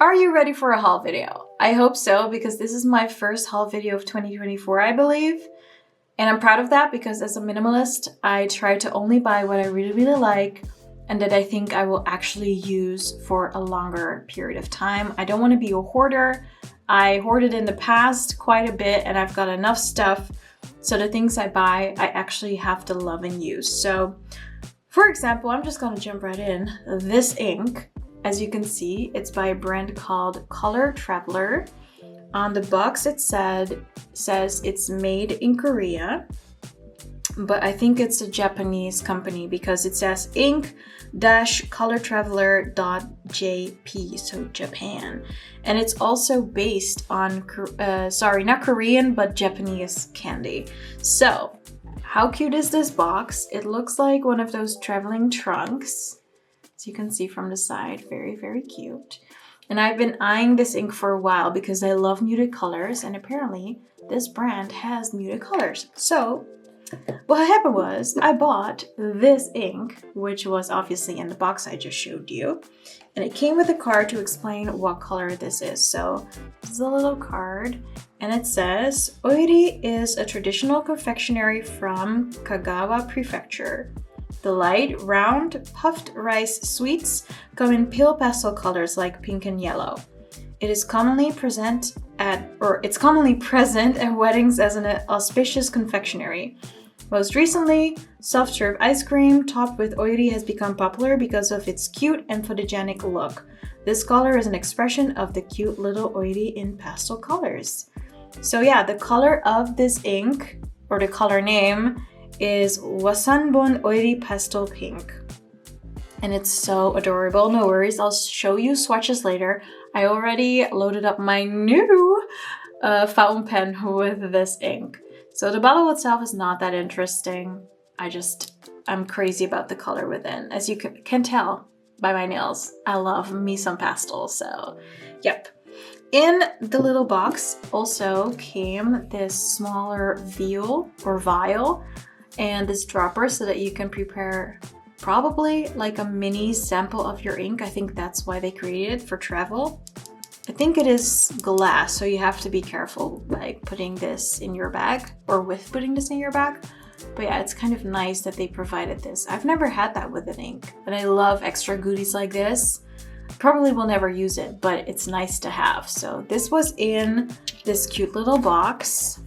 Are you ready for a haul video? I hope so, because this is my first haul video of 2024, I believe. And I'm proud of that because as a minimalist, I try to only buy what I really like and that I think I will actually use for a longer period of time. I don't want to be a hoarder. I hoarded in the past quite a bit and I've got enough stuff. So the things I buy, I actually have to love and use. So for example, I'm just going to jump right in. This ink, as you can see, it's by a brand called Color Traveler. On the box it says it's made in Korea, but I think it's a Japanese company because it says ink-colortraveler.jp, so Japan. And it's also based on, not Korean, but Japanese candy. So, how cute is this box? It looks like one of those traveling trunks. As you can see from the side, very cute. And I've been eyeing this ink for a while because I love muted colors, and apparently this brand has muted colors. So what happened was I bought this ink, which was obviously in the box I just showed you, and it came with a card to explain what color this is. So this is a little card, and it says, Oiri is a traditional confectionery from Kagawa Prefecture. The light, round, puffed rice sweets come in pale pastel colors like pink and yellow. It's commonly present at weddings as an auspicious confectionery. Most recently, soft serve ice cream topped with oiri has become popular because of its cute and photogenic look. This color is an expression of the cute little oiri in pastel colors. So yeah, the color of this ink, or the color name, is Wasanbon Oiri Pastel Pink. And it's so adorable. No worries, I'll show you swatches later. I already loaded up my new fountain pen with this ink. So the bottle itself is not that interesting. I'm crazy about the color within. As you can tell by my nails, I love me some pastels, so yep. In the little box also came this smaller vial and this dropper so that you can prepare probably like a mini sample of your ink. I think that's why they created it for travel. I think it is glass, so you have to be careful like putting this in your bag or with putting this in your bag. But yeah, it's kind of nice that they provided this. I've never had that with an ink, and I love extra goodies like this. Probably will never use it, but it's nice to have. So this was in this cute little box.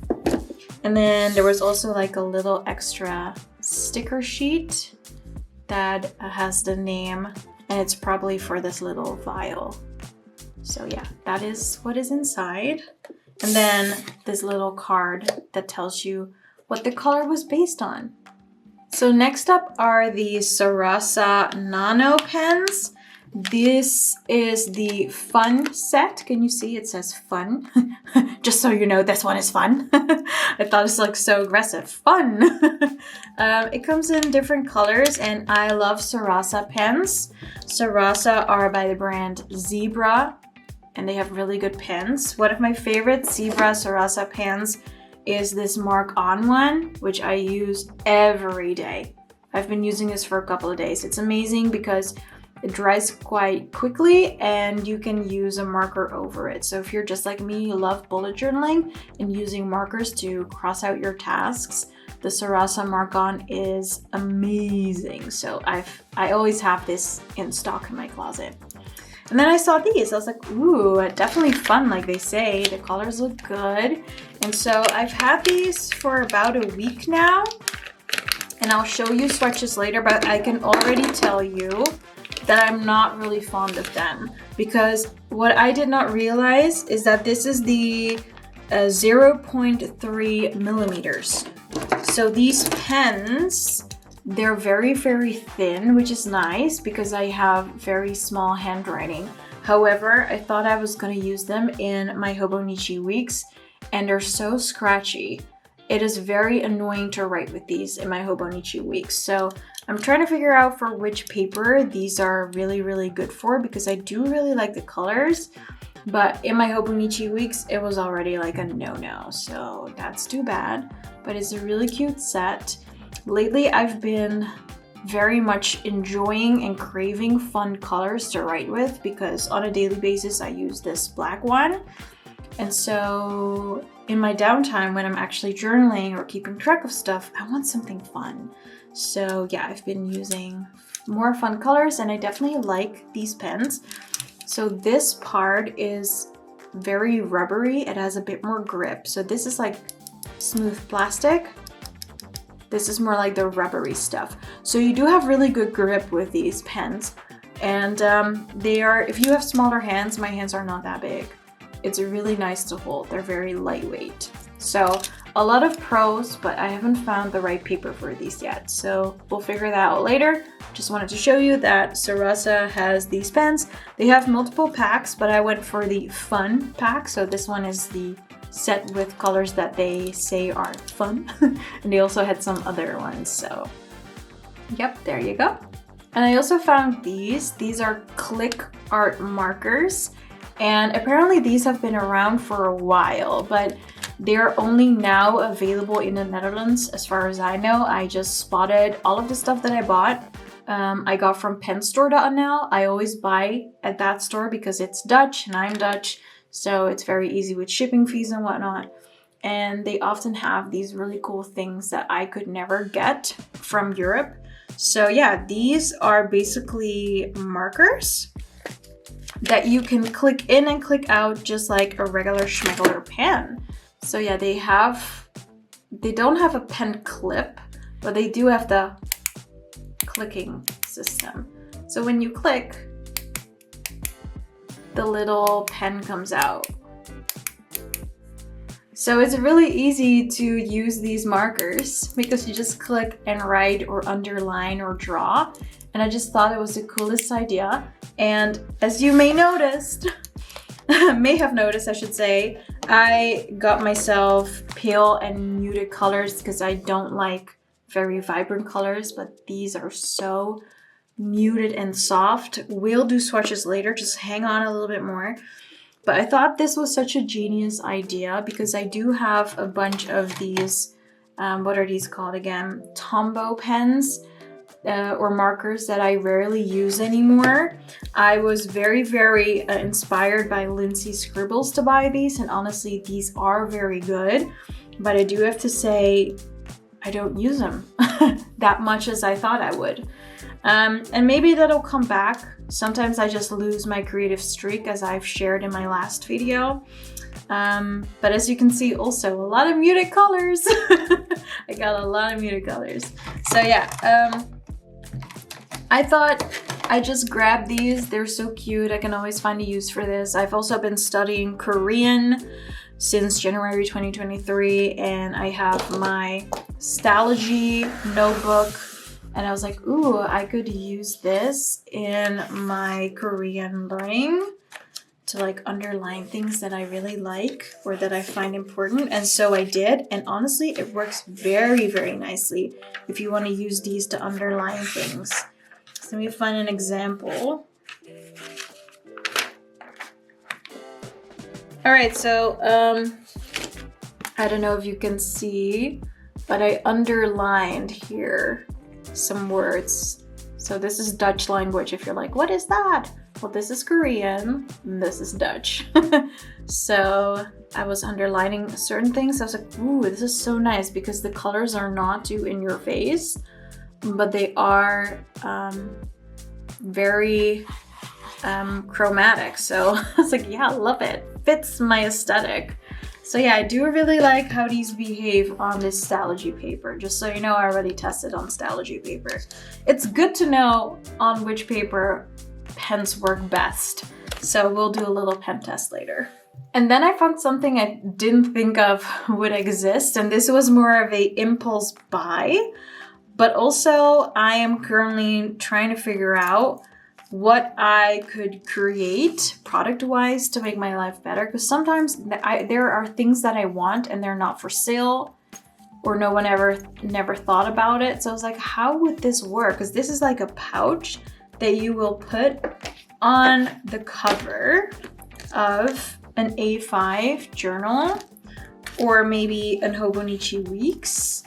And then there was also like a little extra sticker sheet that has the name, and it's probably for this little vial. So yeah, that is what is inside. And then this little card that tells you what the color was based on. So next up are the Sarasa Nano pens. This is the fun set. Can you see it says fun? Just so you know, this one is fun. I thought it's like so aggressive. Fun! It comes in different colors, and I love Sarasa pens. Sarasa are by the brand Zebra, and they have really good pens. One of my favorite Zebra Sarasa pens is this Mark On one, which I use every day. I've been using this for a couple of days. It's amazing because it dries quite quickly and you can use a marker over it. So if you're just like me, you love bullet journaling and using markers to cross out your tasks, the Sarasa Mark On is amazing. So I always have this in stock in my closet. And then I saw these. I was like, ooh, definitely fun, like they say. The colors look good. And so I've had these for about a week now. And I'll show you swatches later, but I can already tell you that I'm not really fond of them, because what I did not realize is that this is the 0.3 millimeters. So these pens, they're very thin, which is nice because I have very small handwriting. However, I thought I was going to use them in my Hobonichi weeks, and they're so scratchy. It is very annoying to write with these in my Hobonichi weeks. So I'm trying to figure out for which paper these are really good for, because I do really like the colors, but in my Hobonichi weeks it was already like a no-no, so that's too bad. But it's a really cute set. Lately I've been very much enjoying and craving fun colors to write with, because on a daily basis I use this black one. And so in my downtime when I'm actually journaling or keeping track of stuff, I want something fun. So yeah, I've been using more fun colors, and I definitely like these pens. So this part is very rubbery. It has a bit more grip. So this is like smooth plastic. This is more like the rubbery stuff. So you do have really good grip with these pens. And they are, if you have smaller hands, my hands are not that big. It's really nice to hold. They're very lightweight. So a lot of pros, but I haven't found the right paper for these yet. So we'll figure that out later. Just wanted to show you that Sarasa has these pens. They have multiple packs, but I went for the fun pack. So this one is the set with colors that they say are fun. And they also had some other ones. So yep, there you go. And I also found these. These are Clickart markers. And apparently these have been around for a while, but they're only now available in the Netherlands, as far as I know. I just spotted all of the stuff that I bought. I got from penstore.nl. I always buy at that store because it's Dutch and I'm Dutch, so it's very easy with shipping fees and whatnot. And they often have these really cool things that I could never get from Europe. So yeah, these are basically markers that you can click in and click out just like a regular schmeggler pen. So yeah, they don't have a pen clip, but they do have the clicking system. So when you click, the little pen comes out. So it's really easy to use these markers because you just click and write or underline or draw. And I just thought it was the coolest idea. And as you may have noticed, I should say, I got myself pale and muted colors because I don't like very vibrant colors, but these are so muted and soft. We'll do swatches later, just hang on a little bit more. But I thought this was such a genius idea because I do have a bunch of these, what are these called again? Tombow pens. Or markers that I rarely use anymore. I was very, very inspired by Lindsay Scribbles to buy these, and honestly, these are very good. But I do have to say, I don't use them that much as I thought I would. And maybe that'll come back. Sometimes I just lose my creative streak, as I've shared in my last video. But as you can see, also a lot of muted colors. I got a lot of muted colors. So yeah, I thought I'd just grab these. They're so cute. I can always find a use for this. I've also been studying Korean since January 2023, and I have my Stationery notebook, and I was like, ooh, I could use this in my Korean learning to like underline things that I really like or that I find important. And so I did, and honestly, it works very, very nicely if you want to use these to underline things. Let me find an example. All right, so I don't know if you can see, but I underlined here some words. So this is Dutch language. If you're like, what is that? Well, this is Korean, and this is Dutch. So I was underlining certain things. I was like, ooh, this is so nice because the colors are not too in your face, but they are very chromatic. So I was like, yeah, I love it. Fits my aesthetic. So yeah, I do really like how these behave on this Stationery paper. Just so you know, I already tested on Stationery paper. It's good to know on which paper pens work best. So we'll do a little pen test later. And then I found something I didn't think of would exist, and this was more of a impulse buy. But also, I am currently trying to figure out what I could create product-wise to make my life better. Because sometimes there are things that I want and they're not for sale, or no one never thought about it. So I was like, how would this work? Because this is like a pouch that you will put on the cover of an A5 journal, or maybe an Hobonichi Weeks.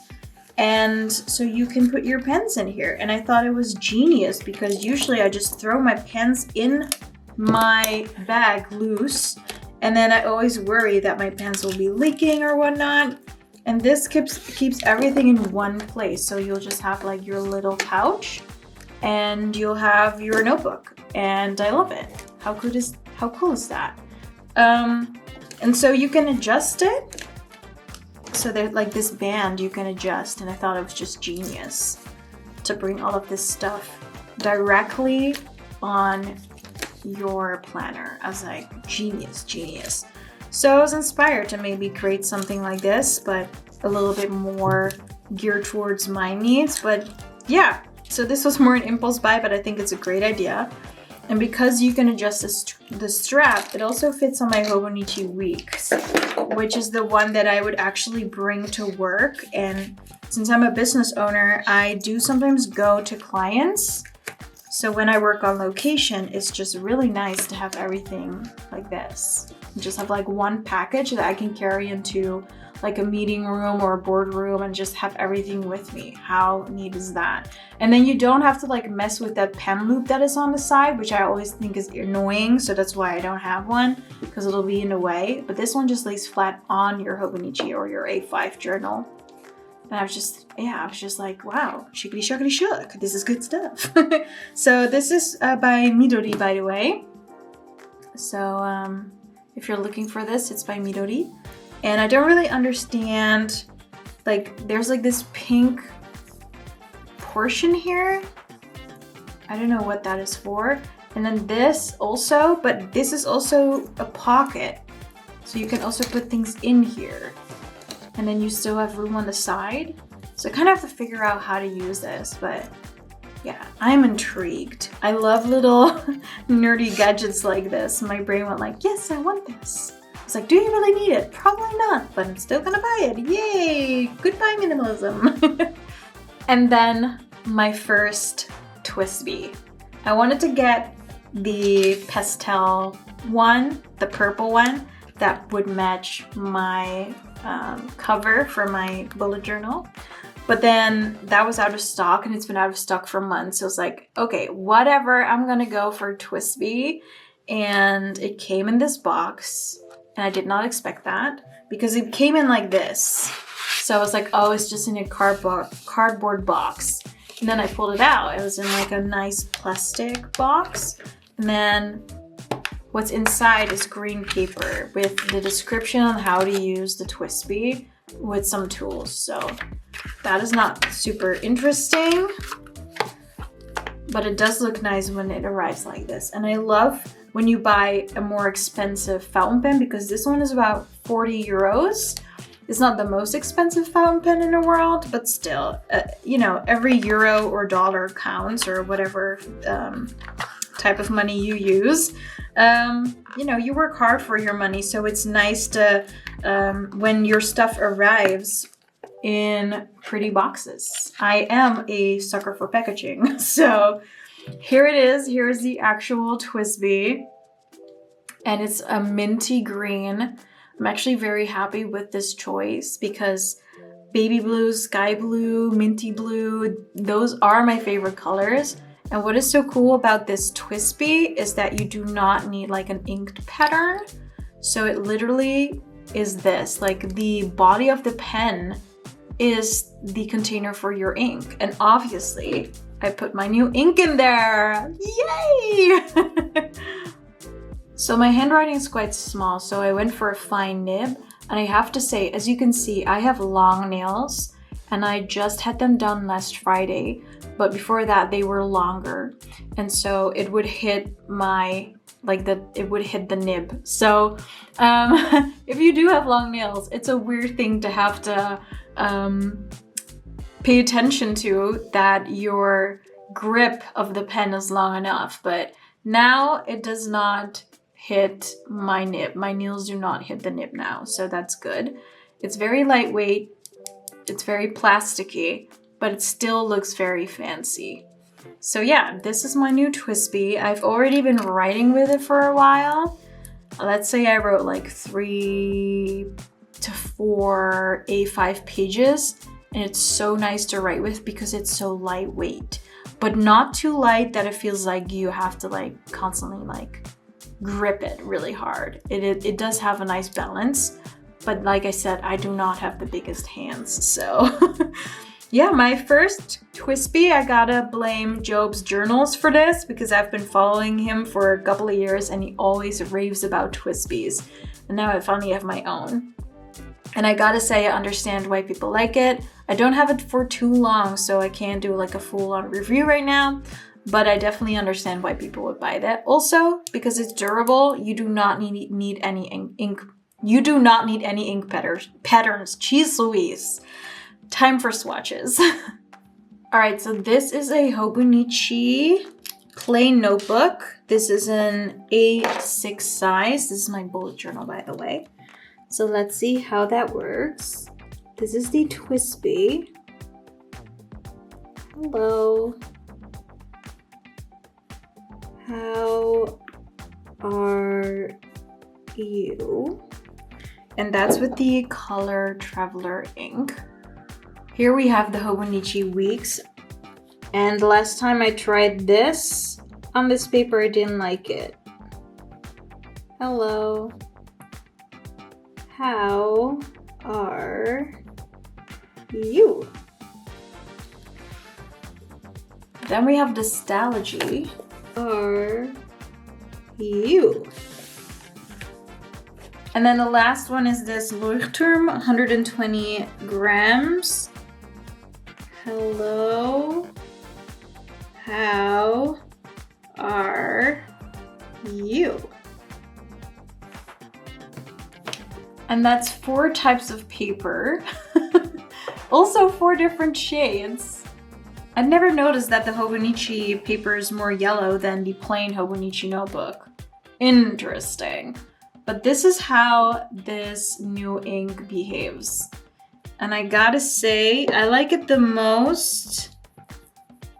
And so you can put your pens in here. And I thought it was genius because usually I just throw my pens in my bag loose, and then I always worry that my pens will be leaking or whatnot. And this keeps everything in one place. So you'll just have like your little pouch and you'll have your notebook. And I love it. How cool is that? And so you can adjust it. So there's like this band you can adjust, and I thought it was just genius to bring all of this stuff directly on your planner. I was like, genius. So I was inspired to maybe create something like this, but a little bit more geared towards my needs. But yeah, so this was more an impulse buy, but I think it's a great idea. And because you can adjust the strap, it also fits on my Hobonichi Weeks, which is the one that I would actually bring to work. And since I'm a business owner, I do sometimes go to clients. So when I work on location, it's just really nice to have everything like this. Just have like one package that I can carry into like a meeting room or a boardroom and just have everything with me. How neat is that? And then you don't have to like mess with that pen loop that is on the side, which I always think is annoying. So that's why I don't have one, because it'll be in the way. But this one just lays flat on your Hobonichi or your A5 journal. And I was just like, wow, shiggity shuggity shook. This is good stuff. So this is by Midori, by the way. So if you're looking for this, it's by Midori. And I don't really understand, like there's like this pink portion here. I don't know what that is for. And then this also, but this is also a pocket. So you can also put things in here. And then you still have room on the side. So I kind of have to figure out how to use this, but yeah, I'm intrigued. I love little nerdy gadgets like this. My brain went like, yes, I want this. It's like, do you really need it? Probably not, but I'm still gonna buy it. Yay! Goodbye minimalism. And then my first TWSBI. I wanted to get the pastel one, the purple one, that would match my cover for my bullet journal. But then that was out of stock, and it's been out of stock for months. So I was like, okay, whatever, I'm gonna go for TWSBI. And it came in this box. And I did not expect that because it came in like this. So I was like, oh, it's just in a cardboard box. And then I pulled it out. It was in like a nice plastic box. And then what's inside is green paper with the description on how to use the TWSBI with some tools. So that is not super interesting, but it does look nice when it arrives like this. And I love when you buy a more expensive fountain pen, because this one is about 40 euros. It's not the most expensive fountain pen in the world, but still, you know, every euro or dollar counts, or whatever type of money you use. You know, you work hard for your money, so it's nice to, when your stuff arrives in pretty boxes. I am a sucker for packaging, so here it is. Here's the actual TWSBI, and it's a minty green. I'm actually very happy with this choice because baby blue, sky blue, minty blue, those are my favorite colors. And what is so cool about this TWSBI is that you do not need like an inked pattern. So it literally is this, like the body of the pen is the container for your ink. And obviously I put my new ink in there. Yay! So my handwriting is quite small, so I went for a fine nib. And I have to say, as you can see, I have long nails and I just had them done last Friday. But before that, they were longer. And so it would hit my, it would hit the nib. So if you do have long nails, it's a weird thing to have to pay attention to, that your grip of the pen is long enough. But now it does not hit my nib. My nails do not hit the nib now, so that's good. It's very lightweight, it's very plasticky, but it still looks very fancy. So yeah, this is my new TWSBI. I've already been writing with it for a while. Let's say I wrote like 3 to 4 A5 pages, and it's so nice to write with because it's so lightweight, but not too light that it feels like you have to like constantly like grip it really hard. It does have a nice balance, but like I said, I do not have the biggest hands, so yeah, my first TWSBI, I gotta blame Job's journals for this because I've been following him for a couple of years and he always raves about TWSBIs, and now I finally have my own. And I gotta say, I understand why people like it. I don't have it for too long, so I can't do like a full-on review right now, but I definitely understand why people would buy that. Also, because it's durable, you do not need any ink. You do not need any ink patterns. Jeez Louise. Time for swatches. All right, so this is a Hobonichi plain notebook. This is an A6 size. This is my bullet journal, by the way. So let's see how that works. This is the TWSBI. Hello. How are you? And that's with the Color Traveler ink. Here we have the Hobonichi Weeks. And the last time I tried this on this paper, I didn't like it. Hello. How are you? Then we have the Nostalgia. Are you? And then the last one is this Leuchtturm, 120 grams. Hello. How are you? And that's 4 types of paper. Also 4 different shades. I never noticed that the Hobonichi paper is more yellow than the plain Hobonichi notebook. Interesting. But this is how this new ink behaves. And I gotta say, I like it the most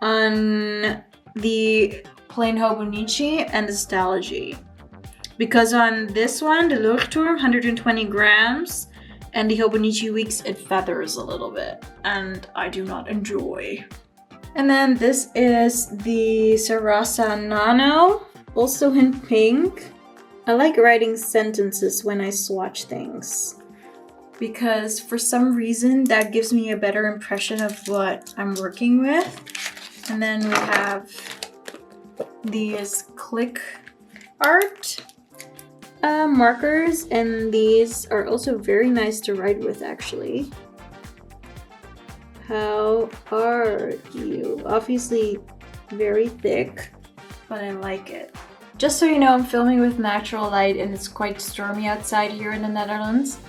on the plain Hobonichi and the Nostalgia. Because on this one, the Leuchtturm, 120 grams, and the Hobonichi Weeks, it feathers a little bit, and I do not enjoy. And then this is the Sarasa Nano, also in pink. I like writing sentences when I swatch things, because for some reason that gives me a better impression of what I'm working with. And then we have these Clickart markers, and these are also very nice to write with actually. How are you? Obviously very thick, but I like it. Just so you know, I'm filming with natural light and it's quite stormy outside here in the Netherlands.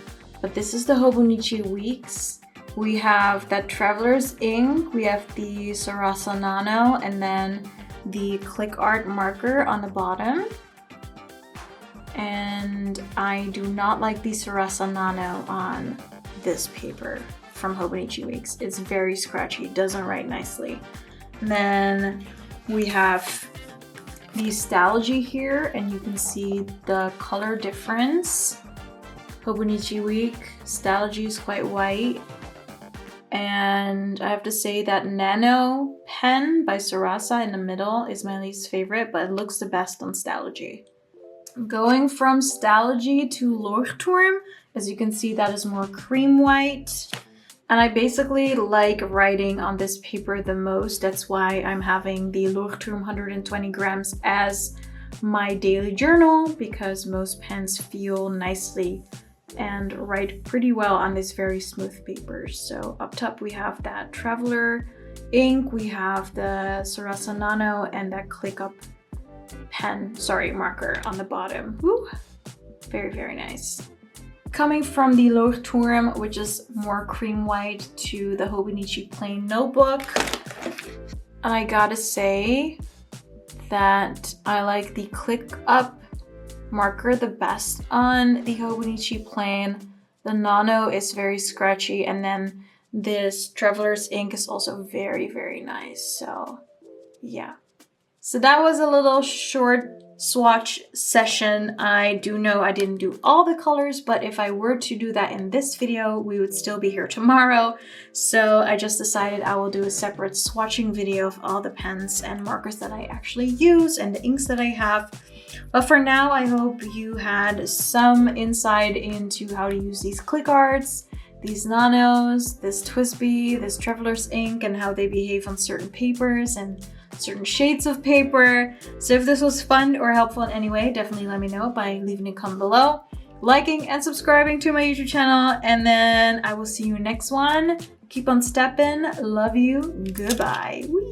But this is the Hobonichi Weeks. We have that Traveler's ink, we have the Sarasa Nano, and then the Clickart marker on the bottom. And I do not like the Sarasa Nano on this paper from Hobonichi Weeks. It's very scratchy, it doesn't write nicely. And then we have the Nostalgia here, and you can see the color difference. Hobonichi Week, Nostalgia is quite white. And I have to say that Nano pen by Sarasa in the middle is my least favorite, but it looks the best on Nostalgia. Going from Nostalgia to Leuchtturm, as you can see, that is more cream white. And I basically like writing on this paper the most. That's why I'm having the Leuchtturm 120 grams as my daily journal, because most pens feel nicely and write pretty well on this very smooth paper. So up top we have that Traveler ink, we have the Sarasa Nano, and that Click-Up marker on the bottom. Woo! Very, very nice. Coming from the Leuchtturm, which is more cream white, to the Hobonichi plain notebook, I gotta say that I like the Click-Up marker the best on the Hobonichi plain. The Nano is very scratchy, and then this Traveler's ink is also very, very nice. So yeah. So that was a little short swatch session. I do know I didn't do all the colors, but if I were to do that in this video, we would still be here tomorrow. So I just decided I will do a separate swatching video of all the pens and markers that I actually use and the inks that I have. But for now, I hope you had some insight into how to use these Clickarts, these nanos, this TWSBI, this Traveler's ink, and how they behave on certain papers and certain shades of paper. So if this was fun or helpful in any way, definitely let me know by leaving a comment below, liking and subscribing to my YouTube channel, and then I will see you next one. Keep on stepping. Love you. Goodbye. Whee!